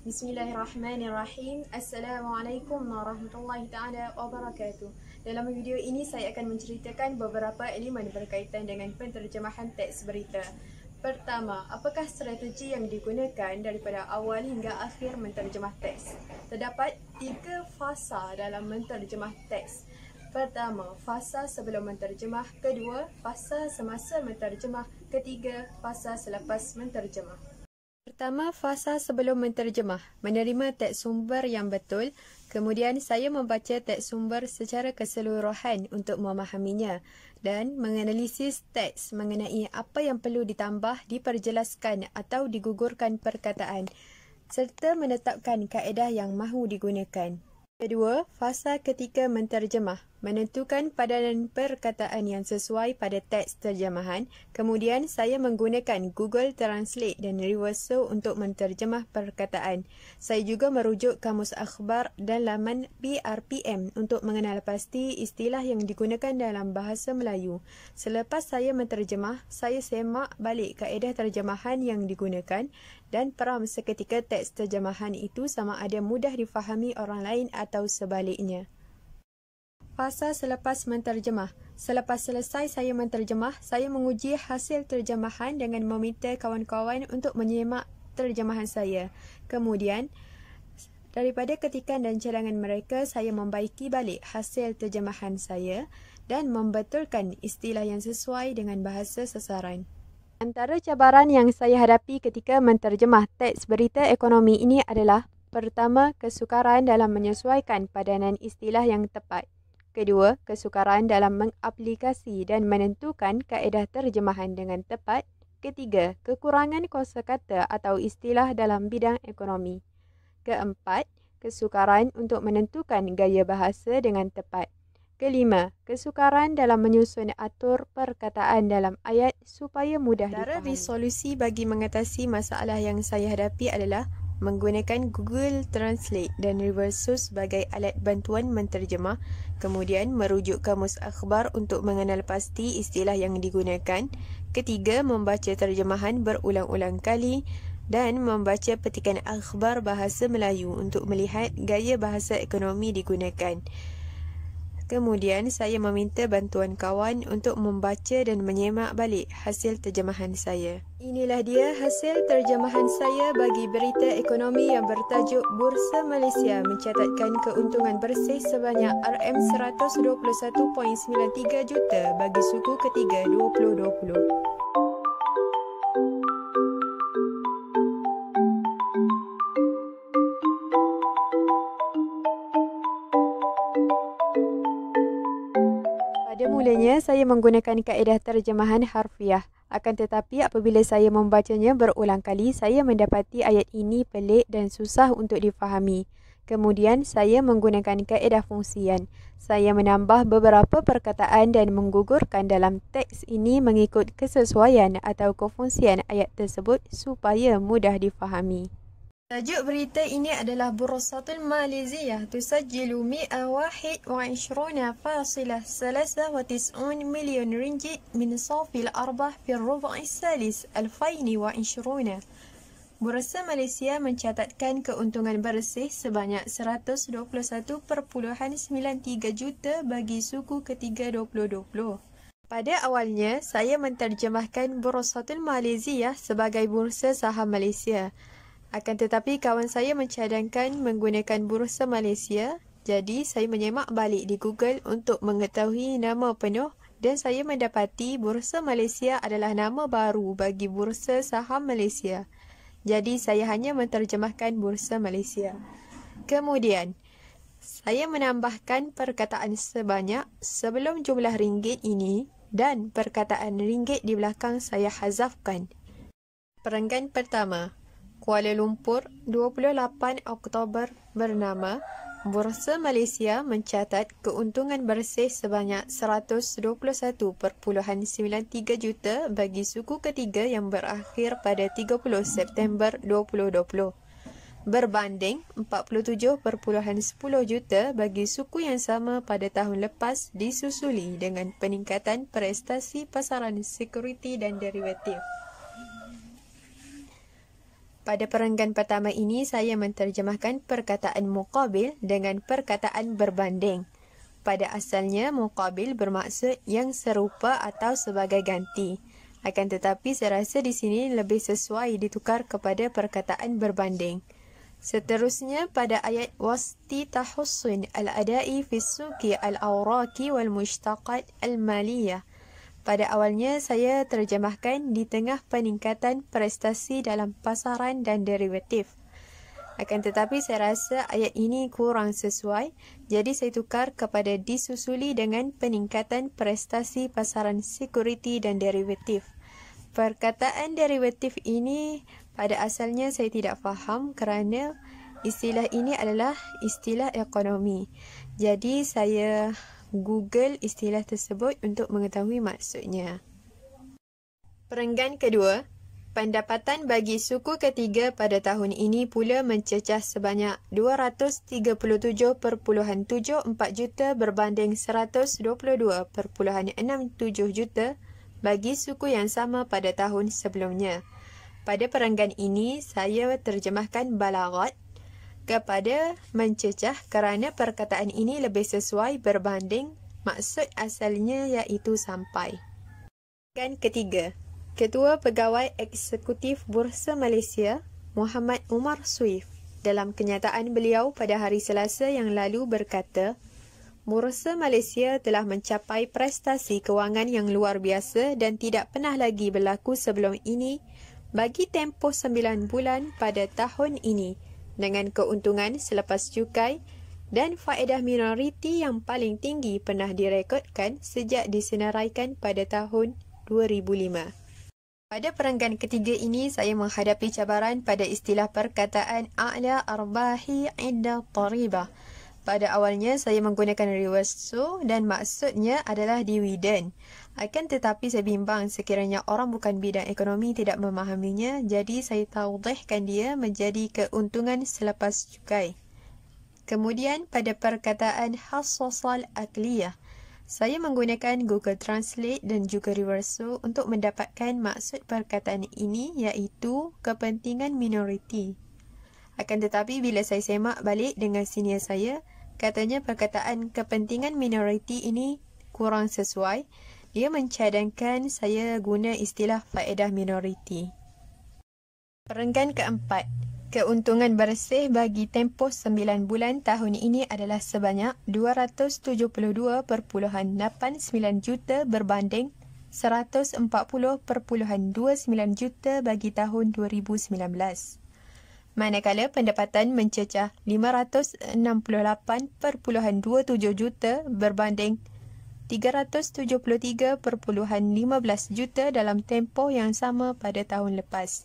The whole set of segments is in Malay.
Bismillahirrahmanirrahim. Assalamualaikum warahmatullahi ta'ala wabarakatuh. Dalam video ini saya akan menceritakan beberapa elemen berkaitan dengan penterjemahan teks berita. Pertama, apakah strategi yang digunakan daripada awal hingga akhir menterjemah teks? Terdapat 3 fasa dalam menterjemah teks. Pertama, fasa sebelum menterjemah. Kedua, fasa semasa menterjemah. Ketiga, fasa selepas menterjemah. Pertama, fasa sebelum menterjemah, menerima teks sumber yang betul. Kemudian saya membaca teks sumber secara keseluruhan untuk memahaminya dan menganalisis teks mengenai apa yang perlu ditambah, diperjelaskan atau digugurkan perkataan serta menetapkan kaedah yang mahu digunakan. Kedua, fasa ketika menterjemah, menentukan padanan perkataan yang sesuai pada teks terjemahan. Kemudian saya menggunakan Google Translate dan Reverso untuk menterjemah perkataan. Saya juga merujuk kamus akhbar dan laman BRPM untuk mengenal pasti istilah yang digunakan dalam bahasa Melayu. Selepas saya menterjemah, saya semak balik kaedah terjemahan yang digunakan dan peram seketika teks terjemahan itu sama ada mudah difahami orang lain atau sebaliknya. Fasa selepas menterjemah. Selepas selesai saya menterjemah, saya menguji hasil terjemahan dengan meminta kawan-kawan untuk menyemak terjemahan saya. Kemudian, daripada ketikan dan cadangan mereka, saya membaiki balik hasil terjemahan saya dan membetulkan istilah yang sesuai dengan bahasa sasaran. Antara cabaran yang saya hadapi ketika menterjemah teks berita ekonomi ini adalah: pertama, kesukaran dalam menyesuaikan padanan istilah yang tepat. Kedua, kesukaran dalam mengaplikasi dan menentukan kaedah terjemahan dengan tepat. Ketiga, kekurangan kosakata atau istilah dalam bidang ekonomi. Keempat, kesukaran untuk menentukan gaya bahasa dengan tepat. Kelima, kesukaran dalam menyusun atur perkataan dalam ayat supaya mudah difahami. Cara resolusi bagi mengatasi masalah yang saya hadapi adalah menggunakan Google Translate dan Reverso sebagai alat bantuan menterjemah, kemudian merujuk kamus akhbar untuk mengenal pasti istilah yang digunakan. Ketiga, membaca terjemahan berulang-ulang kali dan membaca petikan akhbar bahasa Melayu untuk melihat gaya bahasa ekonomi digunakan. Kemudian saya meminta bantuan kawan untuk membaca dan menyemak balik hasil terjemahan saya. Inilah dia hasil terjemahan saya bagi berita ekonomi yang bertajuk Bursa Malaysia mencatatkan keuntungan bersih sebanyak RM121.93 juta bagi suku ketiga 2020. Pada mulanya, saya menggunakan kaedah terjemahan harfiah. Akan tetapi, apabila saya membacanya berulang kali, saya mendapati ayat ini pelik dan susah untuk difahami. Kemudian, saya menggunakan kaedah fungsian. Saya menambah beberapa perkataan dan menggugurkan dalam teks ini mengikut kesesuaian atau kefungsian ayat tersebut supaya mudah difahami. Tajuk berita ini adalah Bursatul Malaysia tusajjilu 121.93 مليون ringgit min safil arbah fi ar-rubu' as-salis 2020. Bursa Malaysia mencatatkan keuntungan bersih sebanyak 121.93 juta bagi suku ketiga 2020. Pada awalnya, saya menterjemahkan Bursatul Malaysia sebagai Bursa Saham Malaysia. Akan tetapi kawan saya mencadangkan menggunakan Bursa Malaysia, jadi saya menyemak balik di Google untuk mengetahui nama penuh dan saya mendapati Bursa Malaysia adalah nama baru bagi Bursa Saham Malaysia. Jadi saya hanya menterjemahkan Bursa Malaysia. Kemudian, saya menambahkan perkataan sebanyak sebelum jumlah ringgit ini dan perkataan ringgit di belakang saya hazafkan. Perenggan pertama, Kuala Lumpur, 28 Oktober bernama Bursa Malaysia mencatat keuntungan bersih sebanyak 121.93 juta bagi suku ketiga yang berakhir pada 30 September 2020 berbanding 47.10 juta bagi suku yang sama pada tahun lepas, disusuli dengan peningkatan prestasi pasaran sekuriti dan derivatif. Pada perenggan pertama ini, saya menterjemahkan perkataan muqabil dengan perkataan berbanding. Pada asalnya, muqabil bermaksud yang serupa atau sebagai ganti. Akan tetapi, saya rasa di sini lebih sesuai ditukar kepada perkataan berbanding. Seterusnya, pada ayat wasti tahussun al-adai fi suki al-awraki wal-mushtaqat al-maliyah. Pada awalnya, saya terjemahkan di tengah peningkatan prestasi dalam pasaran dan derivatif. Akan tetapi, saya rasa ayat ini kurang sesuai, jadi saya tukar kepada disusuli dengan peningkatan prestasi pasaran sekuriti dan derivatif. Perkataan derivatif ini pada asalnya saya tidak faham kerana istilah ini adalah istilah ekonomi. Jadi, saya Google istilah tersebut untuk mengetahui maksudnya. Perenggan kedua, pendapatan bagi suku ketiga pada tahun ini pula mencecah sebanyak 237.74 juta berbanding 122.67 juta bagi suku yang sama pada tahun sebelumnya. Pada perenggan ini, saya terjemahkan balaghat kepada mencecah kerana perkataan ini lebih sesuai berbanding maksud asalnya iaitu sampai. Perenggan ketiga, Ketua Pegawai Eksekutif Bursa Malaysia, Muhammad Umar Suif, dalam kenyataan beliau pada hari Selasa yang lalu berkata, Bursa Malaysia telah mencapai prestasi kewangan yang luar biasa dan tidak pernah lagi berlaku sebelum ini bagi tempoh 9 bulan pada tahun ini, dengan keuntungan selepas cukai dan faedah minoriti yang paling tinggi pernah direkodkan sejak disenaraikan pada tahun 2005. Pada perenggan ketiga ini, saya menghadapi cabaran pada istilah perkataan a'la arbahi inda taribah. Pada awalnya, saya menggunakan reverso dan maksudnya adalah dividen. Akan tetapi saya bimbang sekiranya orang bukan bidang ekonomi tidak memahaminya, jadi saya tawdihkan dia menjadi keuntungan selepas cukai. Kemudian pada perkataan hassasal akliyah, saya menggunakan Google Translate dan juga reverso untuk mendapatkan maksud perkataan ini iaitu kepentingan minoriti. Akan tetapi bila saya semak balik dengan senior saya, katanya perkataan kepentingan minoriti ini kurang sesuai. Dia mencadangkan saya guna istilah faedah minoriti. Perenggan keempat, keuntungan bersih bagi tempoh 9 bulan tahun ini adalah sebanyak 272.89 juta berbanding 140.29 juta bagi tahun 2019. Manakala pendapatan mencecah 568.27 juta berbanding 373.15 juta dalam tempoh yang sama pada tahun lepas.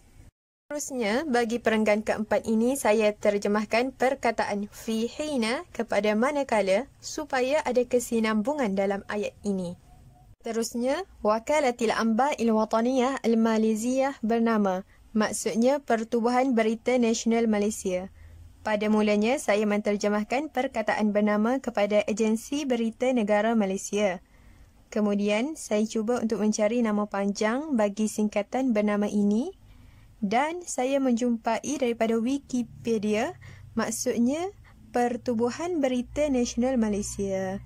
Seterusnya, bagi perenggan keempat ini, saya terjemahkan perkataan fi hina kepada manakala supaya ada kesinambungan dalam ayat ini. Terusnya, Wakalatil Anba'il Wataniyah Al-Maliziyah bernama, maksudnya Pertubuhan Berita Nasional Malaysia. Pada mulanya, saya menterjemahkan perkataan bernama kepada Agensi Berita Negara Malaysia. Kemudian, saya cuba untuk mencari nama panjang bagi singkatan bernama ini dan saya menjumpai daripada Wikipedia, maksudnya Pertubuhan Berita Nasional Malaysia,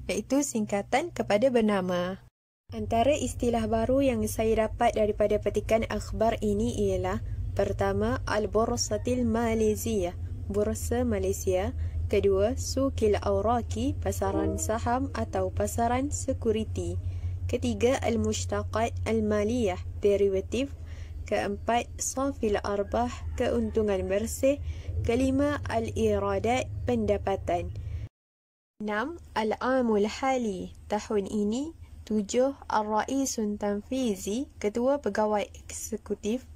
iaitu singkatan kepada bernama. Antara istilah baru yang saya dapat daripada petikan akhbar ini ialah pertama, Al-Bursatil Malayziyah, Bursa Malaysia. Kedua, Sukil Awraki, pasaran saham atau pasaran sekuriti. Ketiga, Al-Mushtaqat Al-Maliyah, derivatif. Keempat, Safil Arbah, keuntungan bersih. Kelima, Al-Iradat, pendapatan. 6. Al-Amul Hali, tahun ini. 7. Al-Ra'isun Tanfizi, ketua pegawai eksekutif.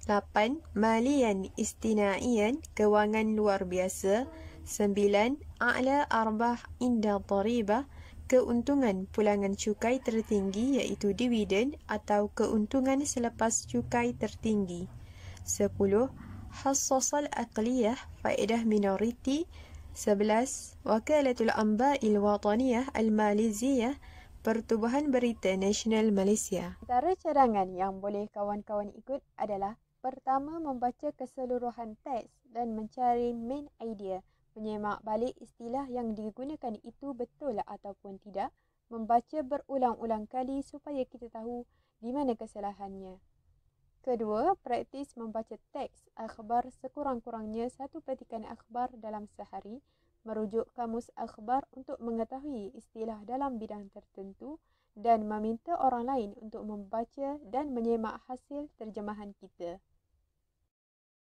8. Malian Istinaian, kewangan luar biasa. 9. A'la Arbah Inda Taribah, keuntungan pulangan cukai tertinggi iaitu dividen atau keuntungan selepas cukai tertinggi. 10. Hassasal Aqliyah, faedah minoriti. 11. Wakalatul Anba'il Wataniyah Al-Maliziyah, Pertubuhan Berita Nasional Malaysia. Antara cadangan yang boleh kawan-kawan ikut adalah Pertama, membaca keseluruhan teks dan mencari main idea. Menyemak balik istilah yang digunakan itu betul ataupun tidak. Membaca berulang-ulang kali supaya kita tahu di mana kesalahannya. Kedua, praktis membaca teks akhbar sekurang-kurangnya 1 petikan akhbar dalam sehari. Merujuk kamus akhbar untuk mengetahui istilah dalam bidang tertentu dan meminta orang lain untuk membaca dan menyemak hasil terjemahan kita.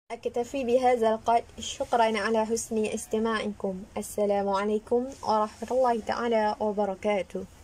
أكتفي بهذا القدر. شكرا على حسن استماعكم. السلام عليكم ورحمة الله تعالى وبركاته.